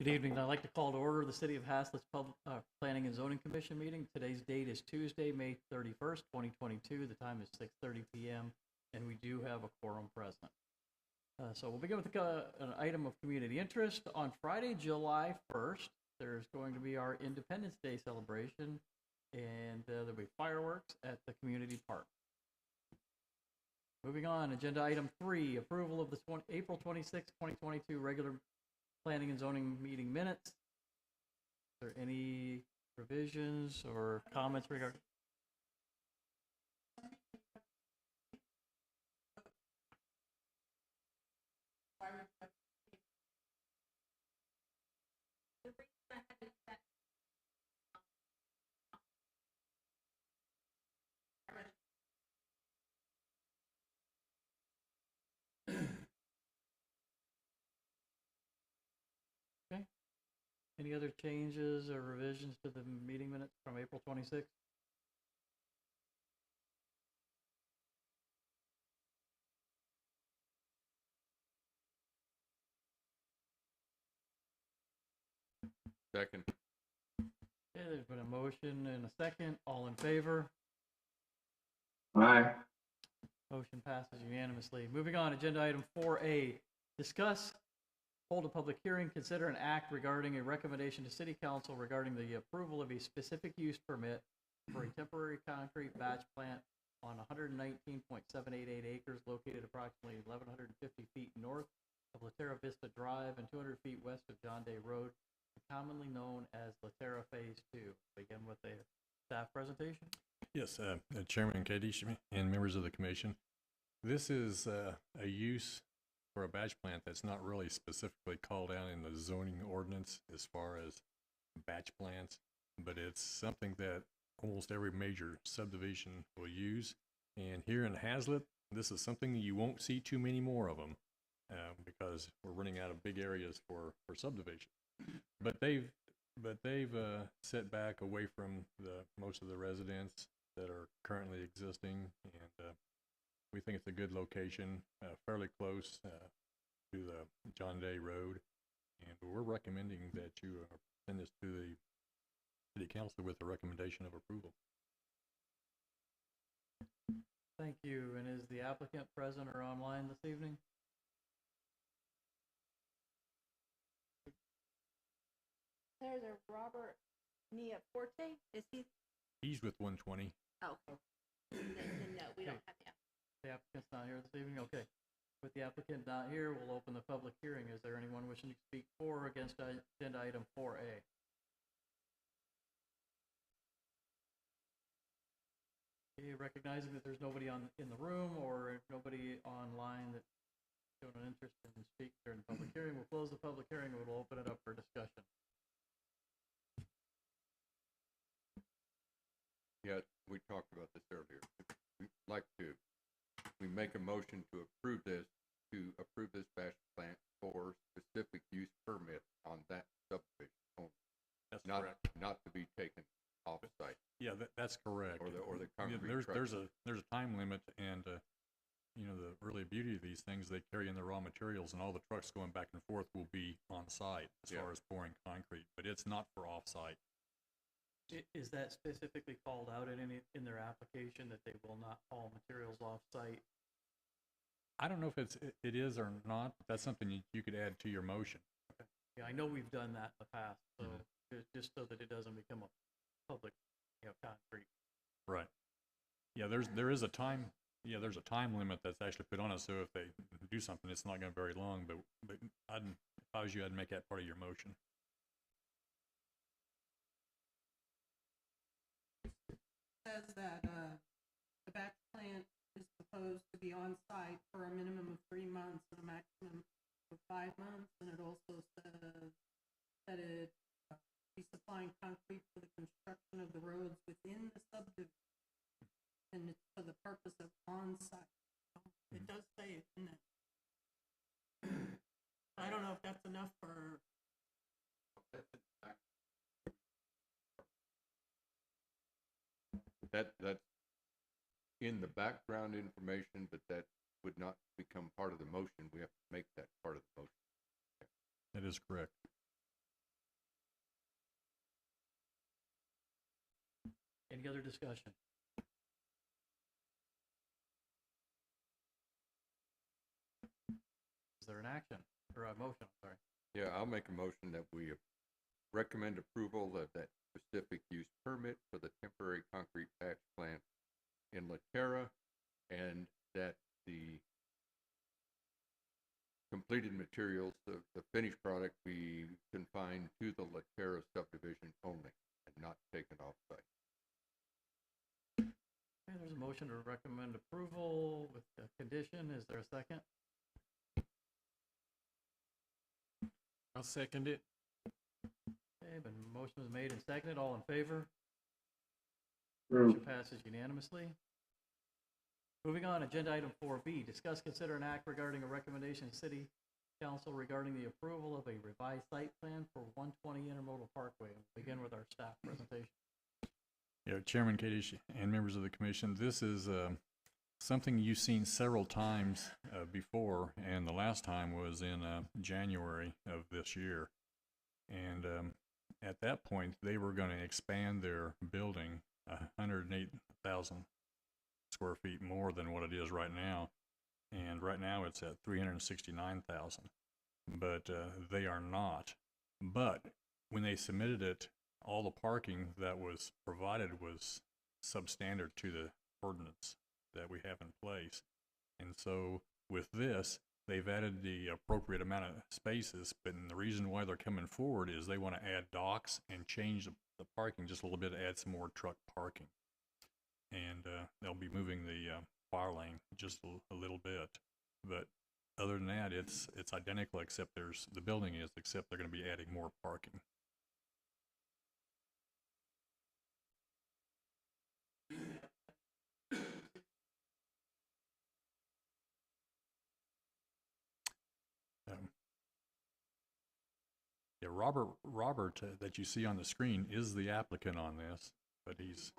Good evening. I'd like to call to order the City of Haslett's Planning and Zoning Commission meeting. Today's date is Tuesday, May 31st, 2022. The time is 6:30 p.m. and we do have a quorum present. So we'll begin with an item of community interest. On Friday, July 1st, there's going to be our Independence Day celebration, and there'll be fireworks at the community park. Moving on, agenda item 3, approval of the April 26, 2022 regular Planning and Zoning meeting minutes. Is there any revisions or comments regarding? Okay. Any other changes or revisions to the meeting minutes from April 26th? Second. Okay, there's been a motion and a second. All in favor? Aye. Motion passes unanimously. Moving on, agenda item 4A, discuss, hold a public hearing, consider an act regarding a recommendation to City Council regarding the approval of a specific use permit for a temporary concrete batch plant on 119.788 acres located approximately 1,150 feet north of Latera Vista Drive and 200 feet west of John Day Road, commonly known as Latera Phase 2. Begin with a staff presentation. Yes, Chairman Kadesh and members of the commission. This is a use for a batch plant that's not really specifically called out in the zoning ordinance as far as batch plants, but it's something that almost every major subdivision will use. And here in Haslet, this is something you won't see too many more of them because we're running out of big areas for subdivision. But they've set back away from most of the residents that are currently existing, and we think it's a good location, fairly close to the John Day Road, and we're recommending that you send this to the City Council with a recommendation of approval. Thank you. And is the applicant present or online this evening? There's a Robert Neaforte. Is he? He's with 120. Oh, then no, we don't have him. The applicant's not here this evening? Okay. With the applicant not here, we'll open the public hearing. Is there anyone wishing to speak for or against agenda item 4A? Okay, recognizing that there's nobody in the room or nobody online that's shown an interest in speaking during the public hearing, we'll close the public hearing and we'll open it up for discussion. Yeah, we talked about this earlier. We make a motion to approve this batch plant for specific use permit on that subdivision only. That's correct. Not to be taken off site. Yeah, that's correct. Or the concrete truck. There's a time limit, and you know, the really beauty of these things, they carry in the raw materials, and all the trucks going back and forth will be on site as far as pouring concrete, but it's not for off site. Is that specifically called out in their application that they will not haul materials off site? I don't know if it is or not. But that's something you could add to your motion. Okay. Yeah, I know we've done that in the past, so just so that it doesn't become a public, concrete. Right. Yeah, there is a time. Yeah, there's a time limit that's actually put on it. So if they do something, it's not going to be very long. But if I was you, I'd make that part of your motion. Says that the batch plant is proposed to be on site for a minimum of 3 months and a maximum of 5 months, and it also says that it be supplying concrete for the construction of the roads within the subdivision, and it's for the purpose of on site. It does say it in it. I don't know if that's enough for. That's in the background information, but that would not become part of the motion. We have to make that part of the motion. That is correct. Any other discussion? Is there an action or a motion? Sorry. Yeah, I'll make a motion that we recommend approval of that specific use permit for the temporary concrete patch plant in Laterra, and that the completed materials, the finished product, be confined to the Laterra subdivision only and not taken off-site. Okay, there's a motion to recommend approval with the condition. Is there a second? I'll second it. Okay, but motion was made and seconded. All in favor? Motion passes unanimously. Moving on, agenda item 4B, discuss, consider, and act regarding a recommendation to City Council regarding the approval of a revised site plan for 120 Intermodal Parkway. We'll begin with our staff presentation. Yeah, Chairman Kadish and members of the commission, this is something you've seen several times before, and the last time was in January of this year. And at that point, they were going to expand their building 108,000 square feet more than what it is right now. And right now it's at 369,000, but they are not. But when they submitted it, all the parking that was provided was substandard to the ordinance that we have in place. And so with this, they've added the appropriate amount of spaces, but the reason why they're coming forward is they want to add docks and change the parking just a little bit, add some more truck parking. And they'll be moving the fire lane just a little bit. But other than that, it's identical, except the building is, except they're going to be adding more parking. Yeah, Robert that you see on the screen is the applicant on this, but he's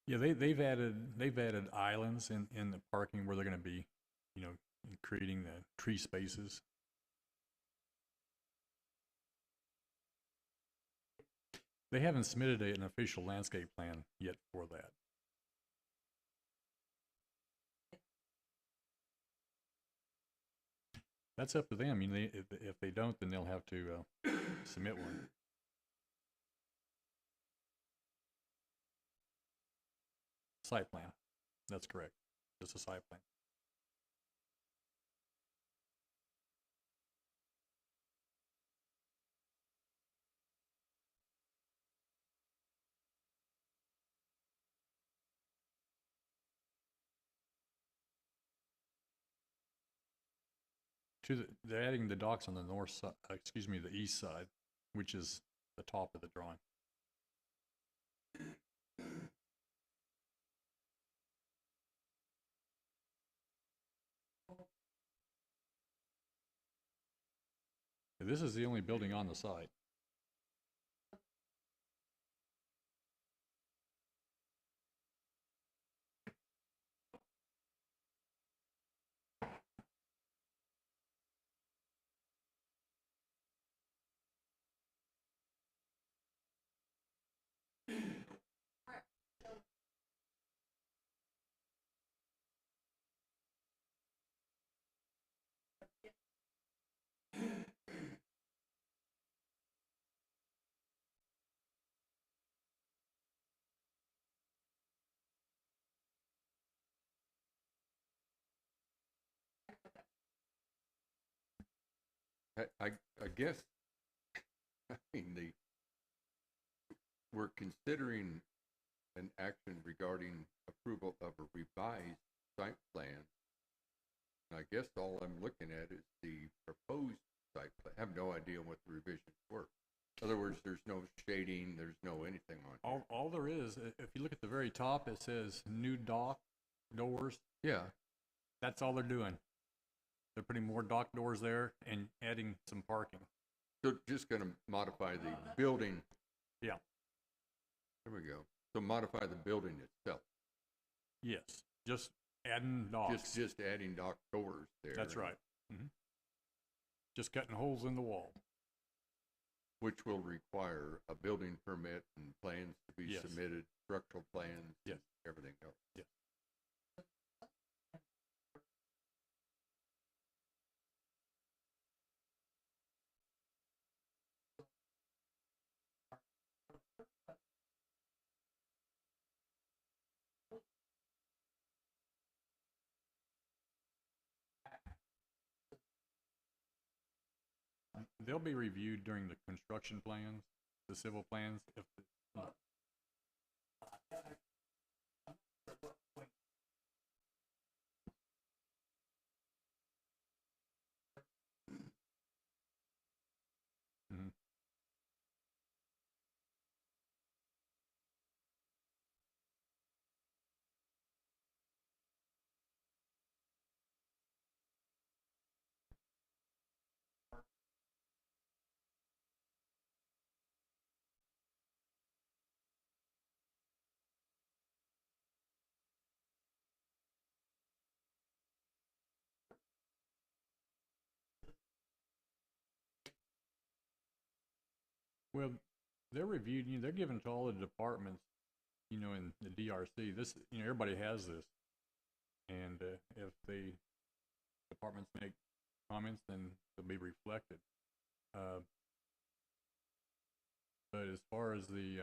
yeah, they've added islands in the parking where they're going to be, creating the tree spaces. They haven't submitted an official landscape plan yet for that. That's up to them. I mean, if they don't, then they'll have to submit one. Site plan. That's correct. Just a site plan. They're adding the docks on the north side, the east side, which is the top of the drawing. This is the only building on the site. I guess, I mean, we're considering an action regarding approval of a revised site plan. I guess all I'm looking at is the proposed site plan. I have no idea what the revisions were. In other words, there's no shading, there's no anything on it. All there is, if you look at the very top, it says new dock doors. Yeah, That's all they're doing. They're putting more dock doors there and adding some parking. so just gonna modify the building. Yeah. There we go. So modify the building itself. Yes, just adding docks. Just adding dock doors there. That's right. Just cutting holes in the wall. Which will require a building permit and plans to be Yes. submitted, structural plans. Yes. Everything else. Yes. They'll be reviewed during the construction plans, the civil plans, if Mhm. Well, they're reviewed, they're given to all the departments, in the DRC. This, everybody has this. And if the departments make comments, then they'll be reflected. But as far as the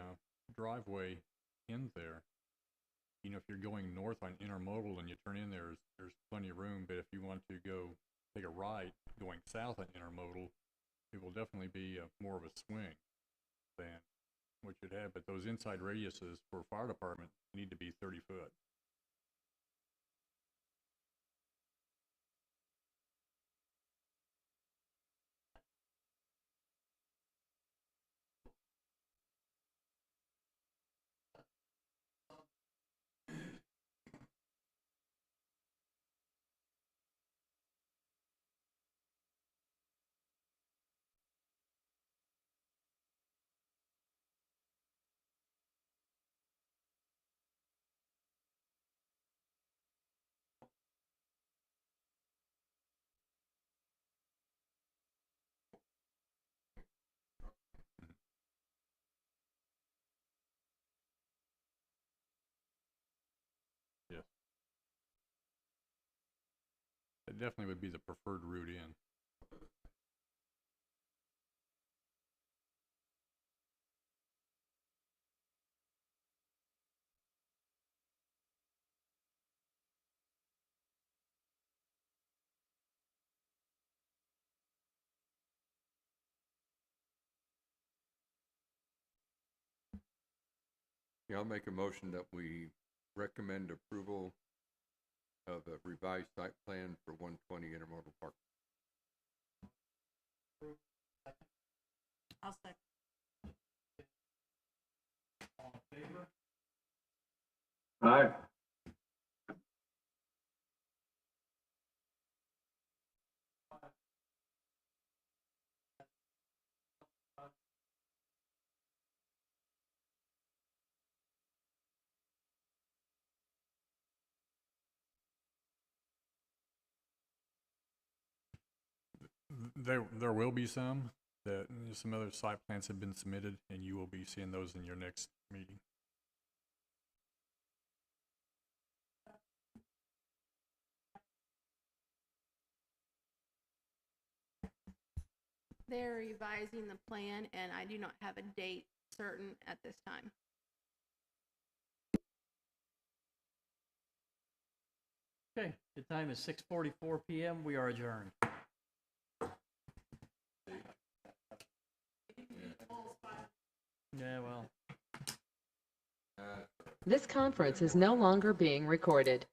driveway in there, if you're going north on Intermodal and you turn in there, there's plenty of room. But if you want to go take a right going south on Intermodal, it will definitely be more of a swing than what you'd have. But those inside radiuses for fire department need to be 30 foot. Yes. That definitely would be the preferred route in. Yeah, I'll make a motion that we recommend approval of a revised site plan for 120 Intermodal Park. I'll second. All in favor? Aye. There will be some that some other site plans have been submitted, and you will be seeing those in your next meeting. They're revising the plan, and I do not have a date certain at this time. Okay, the time is 6:44 PM. We are adjourned. Yeah, well. This conference is no longer being recorded.